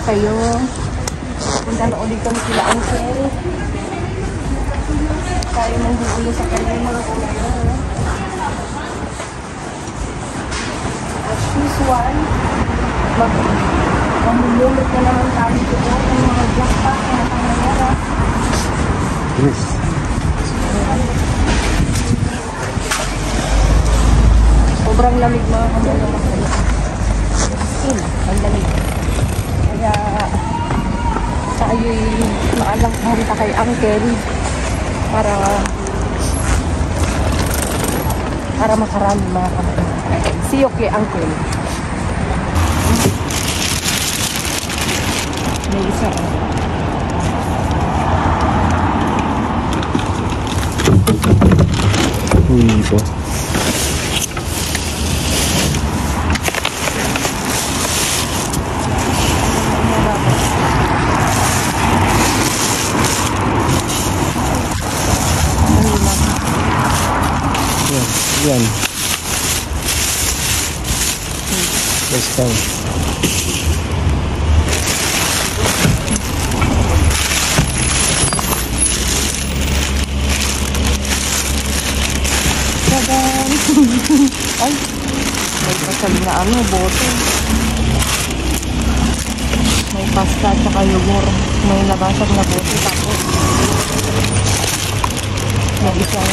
kayo. Punta na ulit kami sila ang sir. Tayo nanggugulo sa kanya mga kumayo. As usual, mamululot na naman tayo dito ng mga jackpot na pangyayara. Yes. Sobrang lamig mga kumayo. Ang lamig. Kaya tayo'y maalang pumunta kay Uncle para makarami mga kumayo. See you kay Uncle. May isa. Uy po. Yan. Let's go. Ay, may pasal na bote. May pasta at saka yogurt. May nabasag na bote. Tapos, may isang...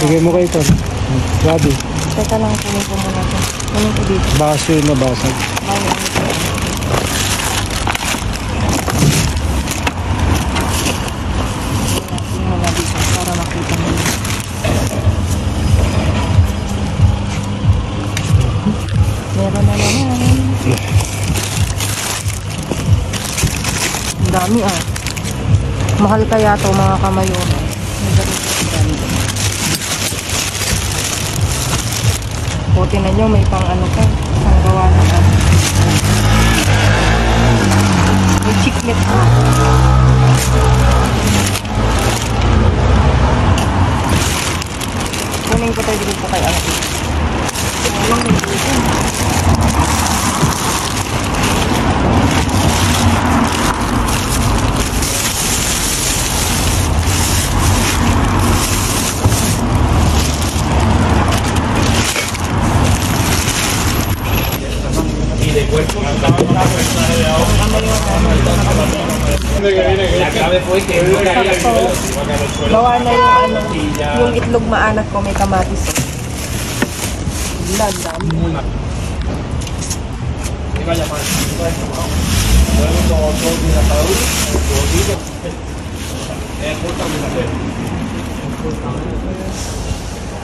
Bigay mo kayo ito. Grabe. Teka lang, kunin ko muna ito. Kunin ko dito. Baso yung nabasag. Ay, ano ito. Para makita mo. Meron na naman. Ang dami Mahal kaya to mga kamayon. O, tinan nyo, may pang ano ka. Pang gawa na ka. May chiclet ka. Kunin ko tayo dito kay Ate. Walang may dito. Bawa na yung itlog maanat ko, may kamatis. Bulan, dami.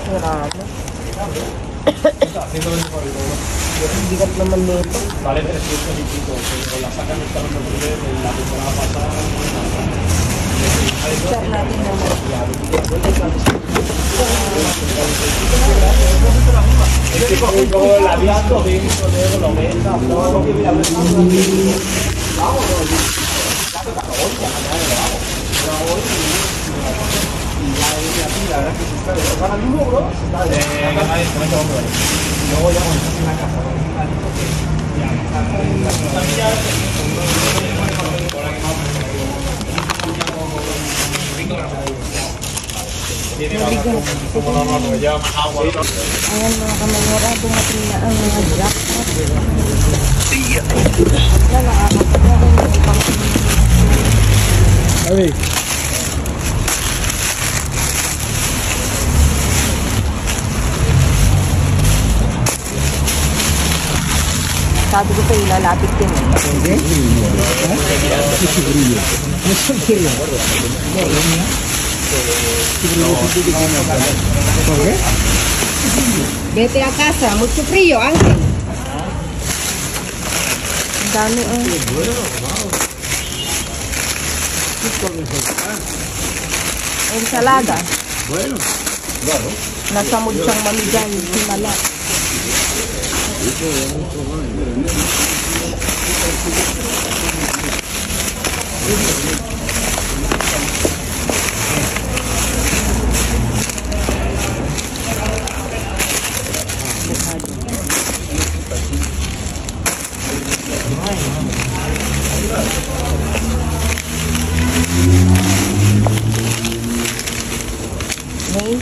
Marami. Ang bigat naman nito. Share natin naman. Ayan mga kamayora, dumating na ang mga jackpot. Wala nakakapagawin yung ibang Ay. sabi ko sa'yo, lalapit din Vete a casa, mucho frío, Ángel. Ang dami ensalada. Bueno, claro. Nasamod siyang mamigay, simala.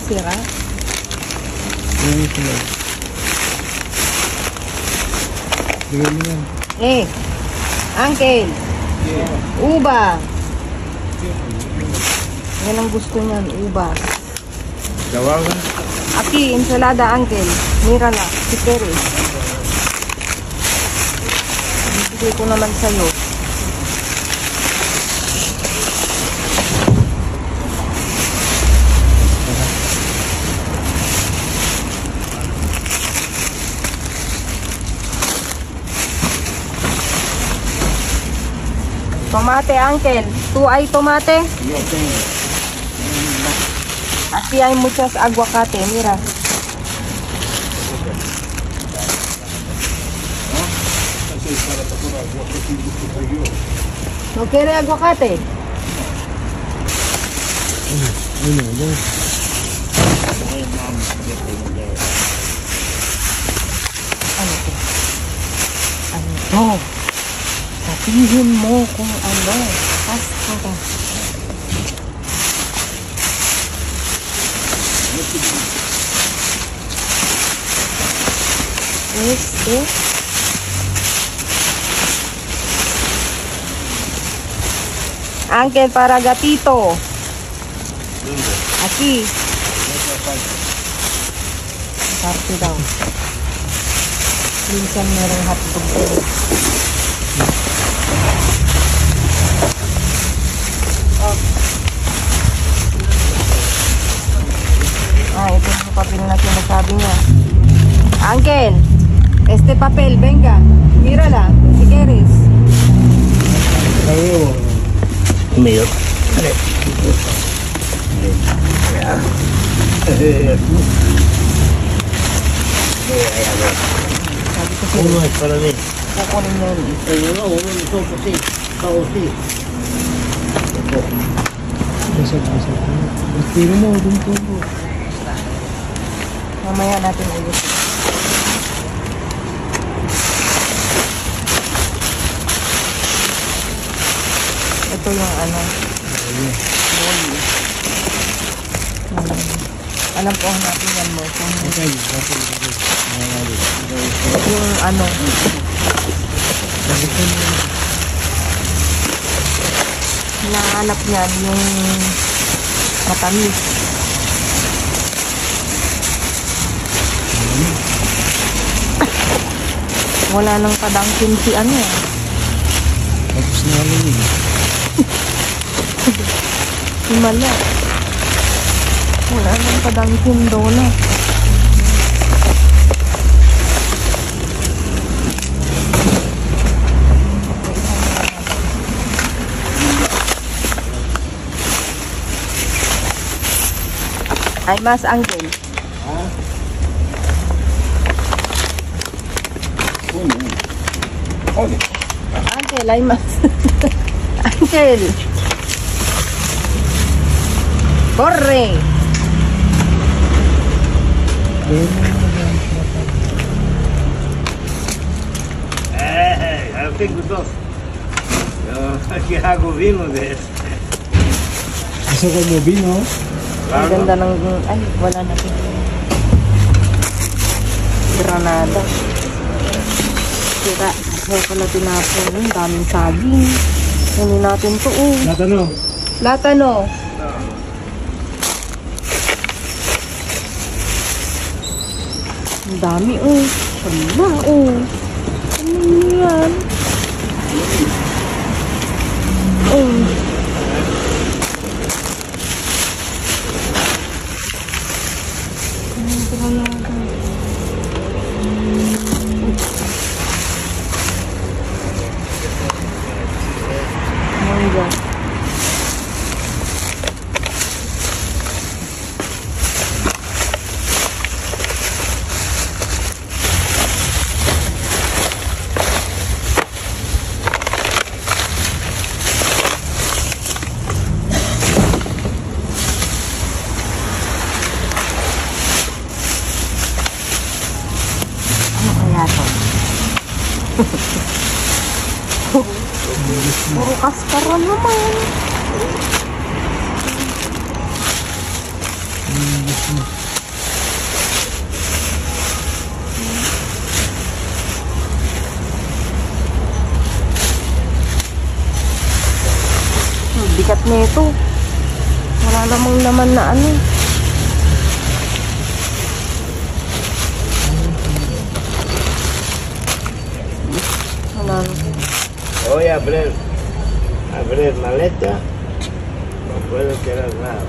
sira. Yung sila. Bigyan mo yan. Uncle. Uba. Yan ang gusto niyan, uba. Dawagan. Aki, ensalada, uncle. Mira na, si Teres. Bibigay ko naman sa'yo. Tomate, uncle. 2 ay tomate. Aquí hay muchas aguacate, mira. ¿No quiere aguacate? Ano to? Ano to? Sabihin mo kung ano. Pasto ka. Uncle, para gatito. Aquí. Parte daw. Minsan merong hotdog ko. Ito yung papel na sinasabi niya. Uncle, este papel, venga. Mírala, si quieres. Milk. Sabi ko siya, Para mí. kukunin niya yun. Basag. Tiro mo, dito. Mamaya natin ulit. Ito yung ano. Boli. Alam ko natin yan mo. Yung ano. Hinahanap niyan yung matamis. Wala nang padangkin si ano. Tapos na yun. Himala. Wala nang padangkin doon. Ay, mas uncle. Uncle, ay mas. Uncle. Corre. Eu tenho doce. Eu hago vino de eso. Gusto ko mo bino? Ang ganda ng... Ay, wala na ito. Granada. Sira. Kaya pala tinapon. Ang daming saging. Kunin natin ito. Latano. Latano. Ang dami Wala Ano yan? Puro kaskaran naman. Bigat nito. Wala namang naman na ano. Wala. Voy a abrir maleta. No puedo quedar nada.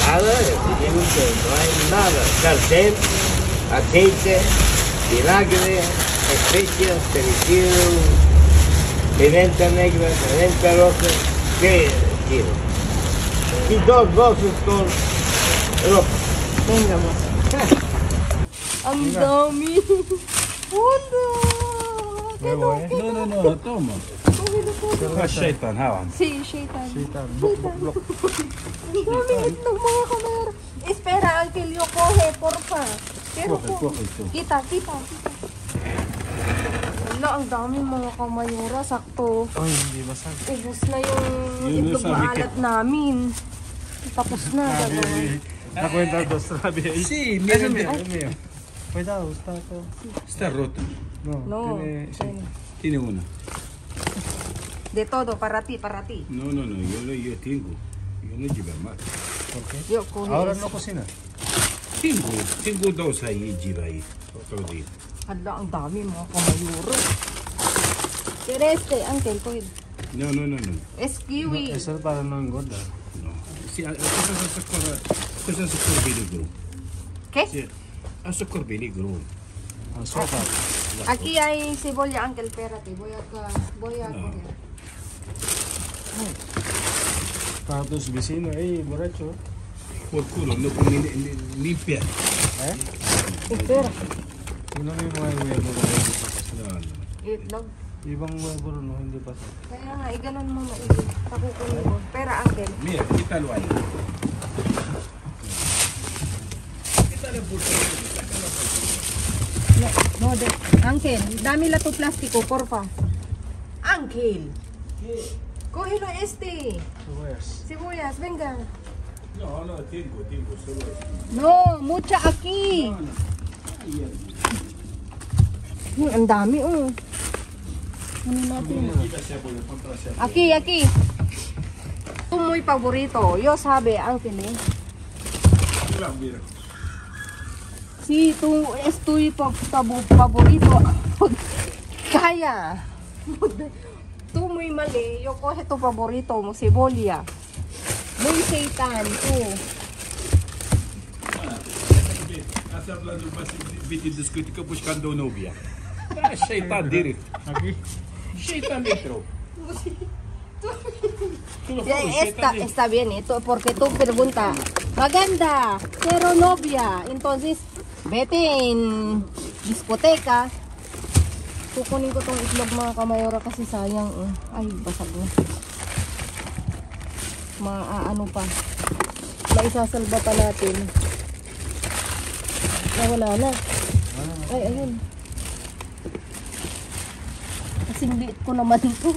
Nada, definitivamente no hay nada. Cartel, aceite, vinagre, especias, perejil, pimienta negra, pimienta roja. ¿Qué quiero? Y 2 bolsas con ropa. Venga mo. Ang dami. Wala. No, toma. Shaitan, hawan. Si Shaitan. Shaitan. Blok. Ang dami itlog mga kamera. Espera, Uncle, yo coge, porfa. Pero Coge ito. Kita. Wala, ang dami mga kamayura. Sakto. Ay, hindi masag. Ubus na yung Yun itlog sabi maalat namin. Tapos na. gagawin. Nakwenta dos, sabi. Sí, mira, mira. Cuidado, está todo. Está roto. No. Tiene una. De todo, para ti. No, yo tengo. Yo no llevo más. ¿Por qué? Yo coge Ahora eso. no cocina. Tengo 2 ahí, lleva ahí. Otro día. Hala, ang dami mga kamayura. Pero Uncle, coge. No. Es kiwi. Eso es para no engordar. No. Sí, esto es azúcar peligro. ¿Qué? Sí, azúcar peligro. Azúcar. Aquí hay cebolla, Uncle, espérate. Voy a No. coger. Para tus vecinos, borracho. Por culo, no puedo limpiar. Espera. Sino may mga huevo na No. Itlog. ibang huevo no, hindi pa. Kaya nga, ganun mo maigi. Pakukunin ko. Pero, Uncle. Mira, quítalo ahí. Quítale el pulso. No, Uncle, dame la tu plástico, porfa. Uncle. Cógelo Cebollas, venga. No, tengo solo. No, mucha aquí. Ang dami, oh. Ano natin? Aquí. Ito muy paborito. Yo sabe, Uncle, eh. Mira. Sí, tú es tu favorito. Kaya. Tú muy mali. Yo coge tu favorito mo, cebolla. Muy seitan, tú. Estás hablando más de discoteca buscando novia. Shaitan directo. Aquí. Shaitan dentro. Está bien, ito, porque tú pregunta, maganda, pero novia. Entonces, vete en discoteca. Kukunin ko tong itlog mga kamayora kasi sayang. Ay, basag na. Maaano pa. Maisasalba pa natin. Nawala na. Ay, ayun. Kasing liit ko naman ito.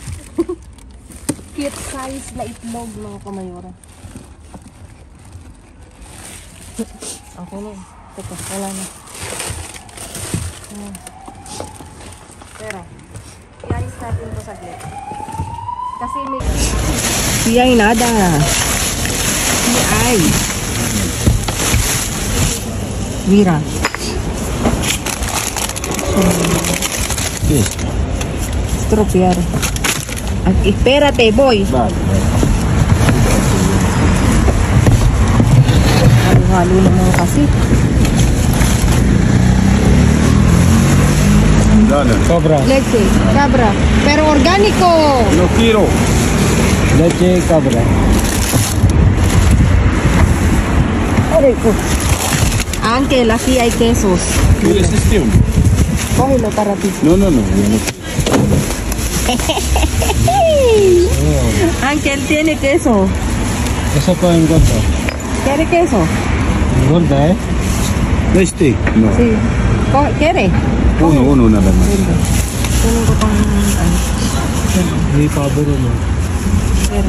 Cute size na itlog mga kamayora. Okay na. Teka, wala na. Pero, i-ayos natin ito saglit. Kasi may... Si ay nada. Si ay. Mira. Yes. Estropear. Espérate, voy. Vale. Halo-halo naman kasi. Cobra. Leche, cabra. Pero orgánico. No quiero. Leche cabra. Uncle, aquí hay quesos. ¿Quieres este? Cógelo para ti. No. Uncle tiene queso. Eso puede engordar. ¿Quiere queso? Engorda, Este? No. Sí. ¿Quiere? Uno nada más. Kunin ko pang ano. Hindi pabor no. Pero.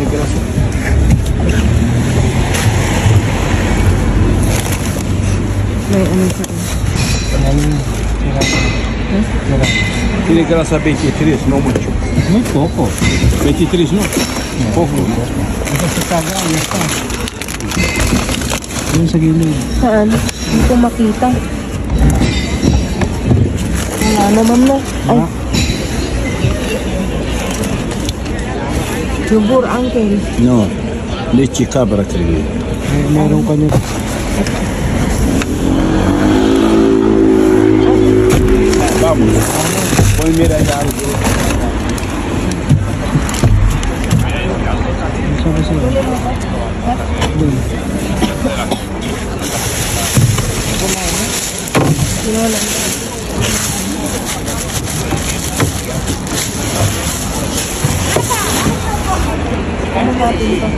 grasa. May ano sa Tiene grasa 23, no mucho. Muy poco. 23 no. Poco, no? Ito sa taga, ayos pa. Yun sa gilid. Saan? Hindi ko makita. Wala naman na. Ay. Yubur, uncle. No. Leche cabra, creo. Meron ka niya. Vamos. Voy a mirar allá algo. Saan kasi? Doon. Ano natin ito?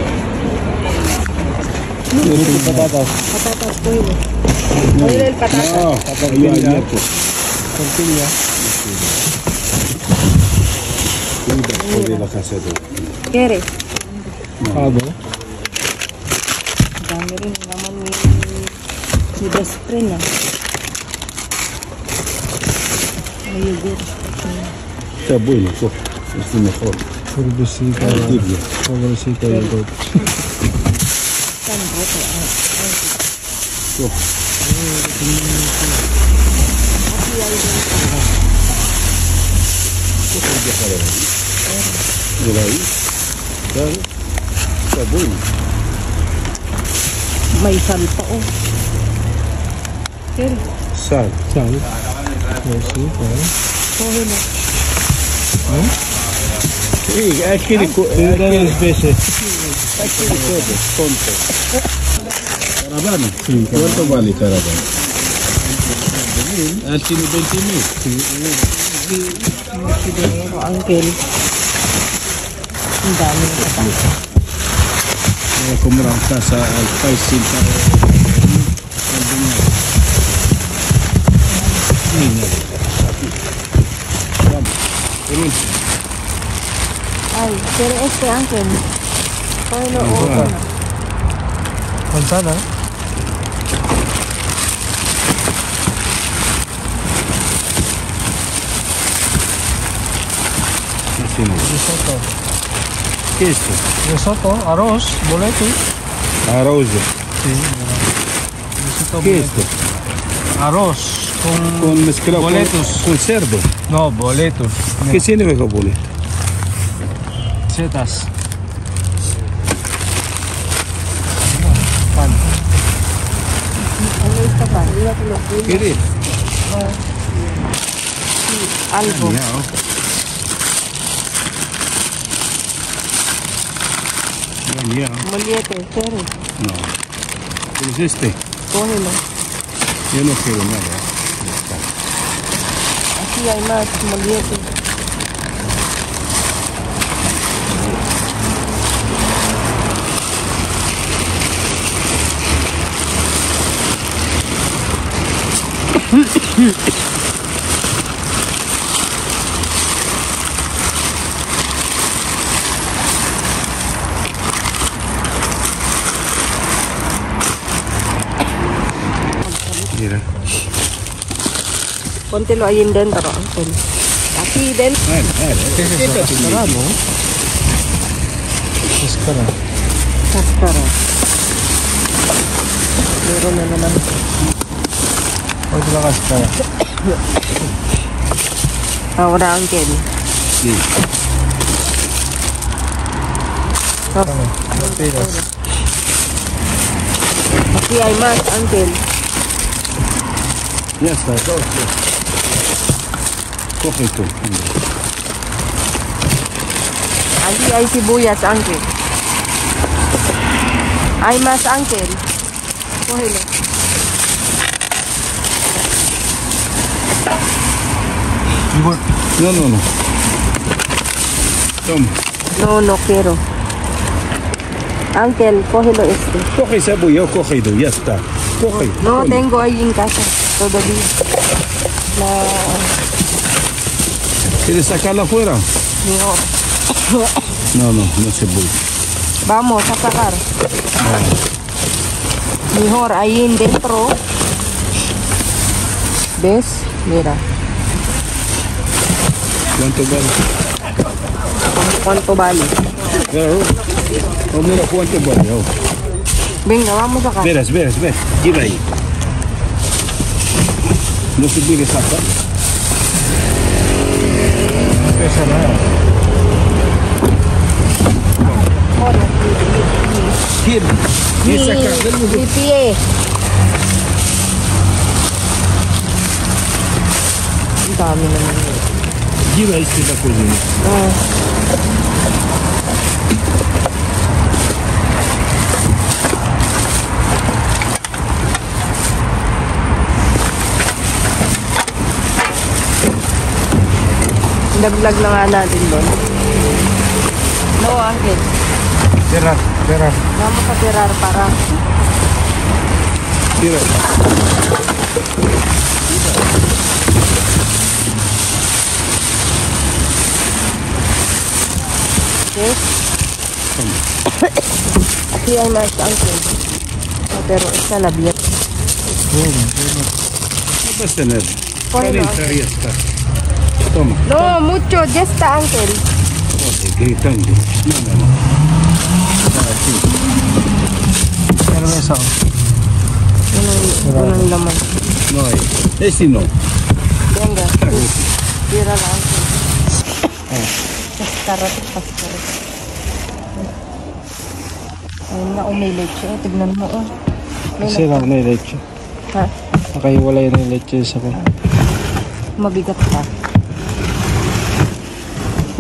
Ito patatas. Patatas ko yun. Oil el patatas. No, Tortilla. abierto. Tortilla. Cuida la casa de. Kere. Pabo. Dami rin naman ni best friend niya. May yogurt. Está bueno, so. Es mejor. Purbisika. Tibia. Purbisika yogurt. Saan ba ito? So. Mira ahí. Claro. Está bueno. May salpa oh. Kere. Sal. Sal. Purbisika. Kuhin mo. Sí, aquí le Tres veces. Aquí le todo, tonto. Caravana. Sí. ¿Cuánto vale caravana? Él tiene 20,000. Pero uncle. Ang dami ng patatas. Voy a comprar casa al país sin Ay, pero uncle. Paano open na? Manzana. Risotto. ¿Qué es esto? Risotto, arroz, boletos. Arroz. Sí, risotto, ¿Qué es boletos. esto? Arroz Con mezclado boletos. con cerdo. No, boletos. ¿Qué significa boleto? Setas. Pan. Ano ito ba? Ilat mo. ¿Qué es? Algo. Ya. Moliete, kere. No. ¿Qué es este? Cógelo. Yo no quiero nada. Aquí hay más moliete. Mira. Póntelo ahí dentro, uncle. Aquí dentro. ¿Qué es eso? Cascara, ¿no? Cascara. Cáscara. Meron na naman. Pwede lang cascara. Ahora, uncle. Sí. Tortillas. Aquí hay más, uncle. Ya está, dos. Coge tú. Aquí hay sibuyas, uncle. Hay más, uncle. Cógelo. No, no, no. Toma. No, no quiero. Uncle, cógelo este. Coge esa bulla, coge tú, ya está. Coge. No coge. tengo ahí en casa todavía. ¿Quieres sacarla afuera? No. No, no, no se puede. Vamos a sacar. Mejor ahí dentro. ¿Ves? Mira. ¿Cuánto vale? ¿Cuánto vale? Oh, mira cuánto vale. Oh. Venga, vamos acá. Verás. Lleva ahí. No se puede sacar. Pesa nada. ¿Quién saca? Mi pie. Ang dami naman yun. Lleva este la cocina. Daglag na nga natin doon. No, Angel. Tirar. Vamos a tirar para... Tira. Yes. Aquí hay más, Angel. No, pero está la abierta. No pasa nada. Ponelo, Calentar y ya está. Toma. No, mucho. Ya está, Angel. Gritando. No. Así. Pero esa. Unang laman. No hay. Este no. Venga. Tira la, Angel. Paskarate. Ayun na, may leche. Tignan mo, oh. Kasi lang na yung leche. Ha? Nakaiwalay na yung leche sa ko. Mabigat pa.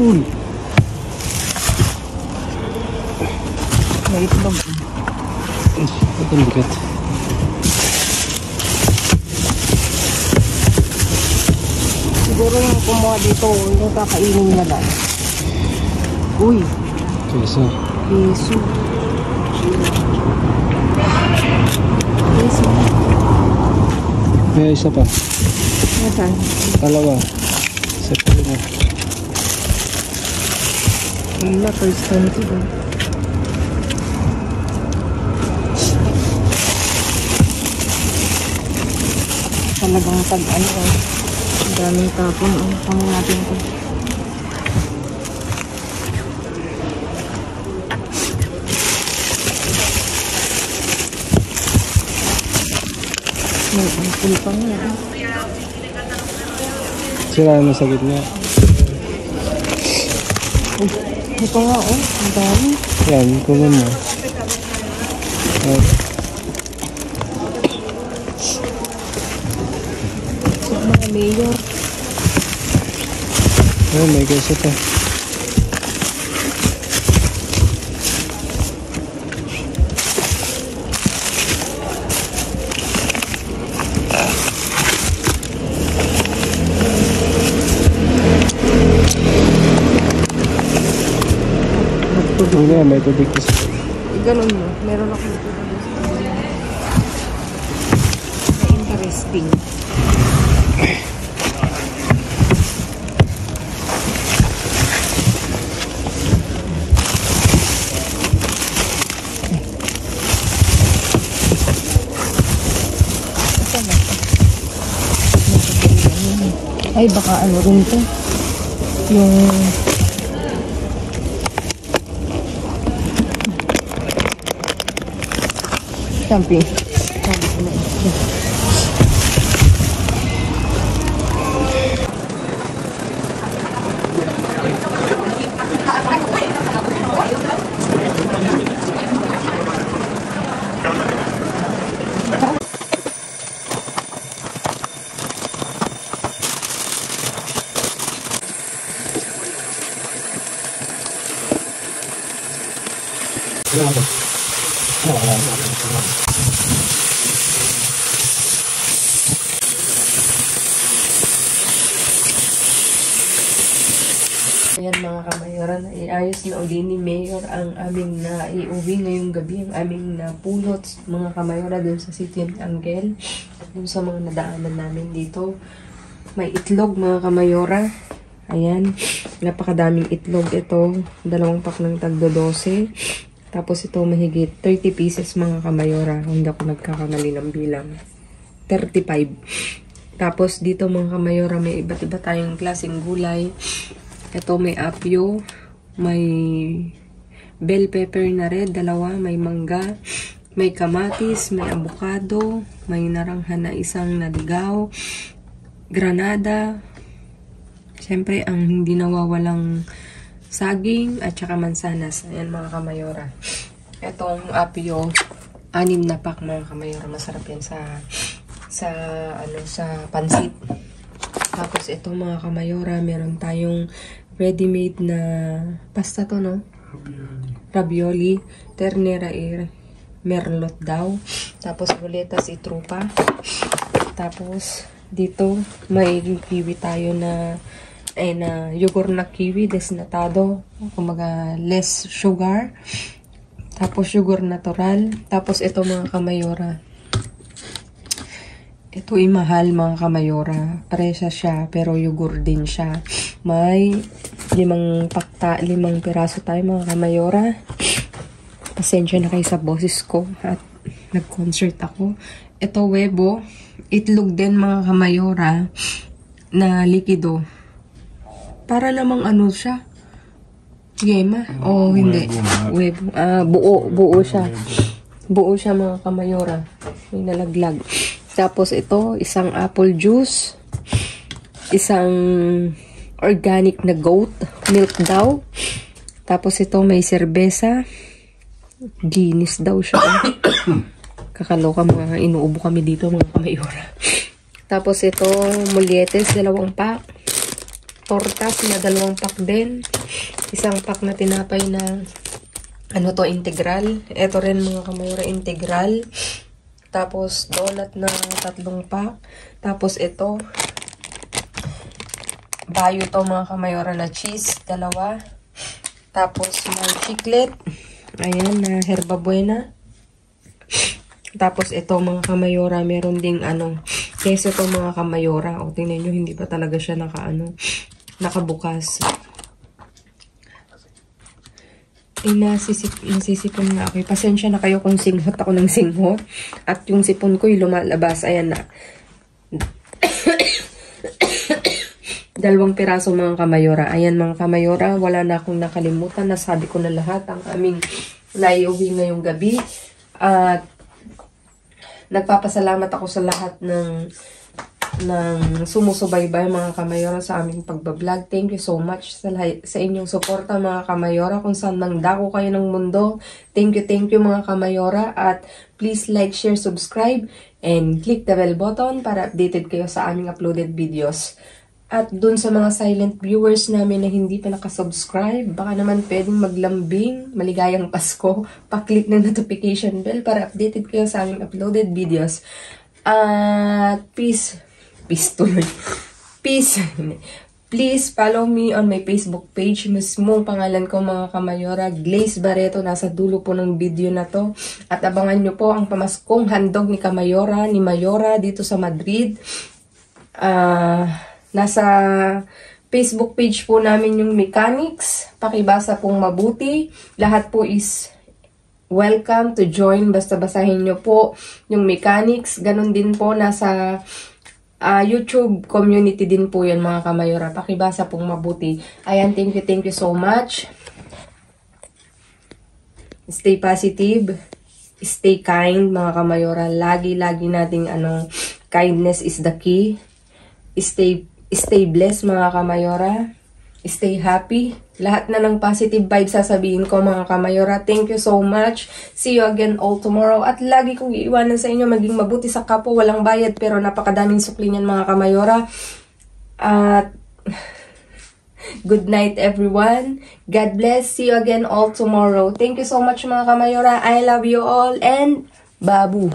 Full. May itlog. Ito ang bigat. Siguro yung kumuha dito, yung kakainin niya lang. Uy, Kesa. keso. Keso. May isa pa. Nasaan? Dalawa. Isa pa rin ah. Wala, first time ko ba? Talagang pag-ano eh. Ang daming tapon. Ang pang natin ko. May ampul pa nga. Sira na sa gitna. Ito nga oh. Ang dami. Yan, kunin mo. Sa mga mayor. Oh, may kesa pa. May tubig kasi. Ganun mo. Meron ako dito. Interesting. Ay, baka ano rin to. Yung... Camping. Ayan mga kamayoran, iayos na uli ni Mayor ang aming naiuwi ngayong gabi, ang aming napulot mga kamayora dun sa City ng Angel, dun sa mga nadaanan namin dito. May itlog mga kamayora. Ayan, napakadaming itlog ito. 2 pack ng tagdo 12. Tapos ito mahigit 30 pieces mga kamayora. Hindi ako nagkakamali ng bilang. 35. Tapos dito mga kamayora, may iba't iba tayong klaseng gulay. Ito may apyo, may bell pepper na red, dalawa, may mangga, may kamatis, may avocado, may naranghan na isang naligaw, granada. Siyempre, ang hindi nawawalang saging at saka mansanas. Ayan mga kamayora. Itong apyo, 6 na pack mga kamayora. Masarap yan sa pansit. Tapos ito mga kamayora, meron tayong ready-made na pasta to, no? Ravioli. Ternera merlot daw. Tapos ruletas itrupa. Tapos dito may kiwi tayo na yogurt na kiwi desnatado, kumaga less sugar. Tapos sugar natural. Tapos ito mga kamayora, ito ay mahal mga kamayora, presya siya pero yogurt din siya. May 5 piraso tayo mga kamayora. Pasensya na kayo sa boses ko at nag-concert ako. Ito webo, itlog din mga kamayora na likido. Para namang ano siya? Yema? O hindi. Webo. Buo siya. Buo siya mga kamayora. May nalaglag. Tapos ito, isang apple juice. Isang organic na goat milk daw. Tapos ito may serbesa. Guinness daw siya. Kakaloka mga inuubo kami dito mga kamayora. Tapos ito, mulyetes, 2 pack. Tortas na 2 pack din. Isang pack na tinapay na integral. Ito rin mga kamayora, integral. Tapos donut na 3 pack. Tapos ito, bayo to mga kamayora na cheese, 2. Tapos may chiclet. Ayan, na herba buena. Tapos ito mga kamayora, meron ding keso to mga kamayora. O tingnan nyo, hindi pa talaga siya nakabukas. Nasisipon na ako. Pasensya na kayo kung singhot ako ng singhot. At yung sipon ko yung lumalabas. Ayan na. 2 piraso mga kamayora. Ayan mga kamayora, wala na akong nakalimutan. Nasabi ko na lahat ang aming naiuwi ngayong gabi. At nagpapasalamat ako sa lahat ng sumusubaybay mga kamayora sa aming pagbablog. Thank you so much sa inyong suporta mga kamayora. Kung saan mang dako kayo ng mundo. Thank you mga kamayora. At please like, share, subscribe, and click the bell button para updated kayo sa aming uploaded videos. At dun sa mga silent viewers namin na hindi pa nakasubscribe, baka naman pwedeng maglambing, maligayang Pasko, pa-click ng notification bell para updated kayo sa aming uploaded videos. At please follow me on my Facebook page. Mismong pangalan ko mga kamayora, Glaze Barreto. Nasa dulo po ng video na to. At abangan nyo po ang pamaskong handog ni Mayora dito sa Madrid. Nasa Facebook page po namin yung mechanics. Pakibasa pong mabuti. Lahat po is welcome to join. Basta basahin nyo po yung mechanics. Ganon din po nasa YouTube community din po yun mga kamayora. Pakibasa pong mabuti. Ayan, thank you so much. Stay positive. Stay kind mga kamayora. Lagi nating kindness is the key. Stay blessed mga kamayora. Stay happy. Lahat na ng positive vibes sasabihin ko mga kamayora. Thank you so much. See you again all tomorrow. At lagi kong iiwanan sa inyo maging mabuti sa kapwa. Walang bayad pero napakadaming sukli niyan mga kamayora. At good night everyone. God bless. See you again all tomorrow. Thank you so much mga kamayora. I love you all and babu.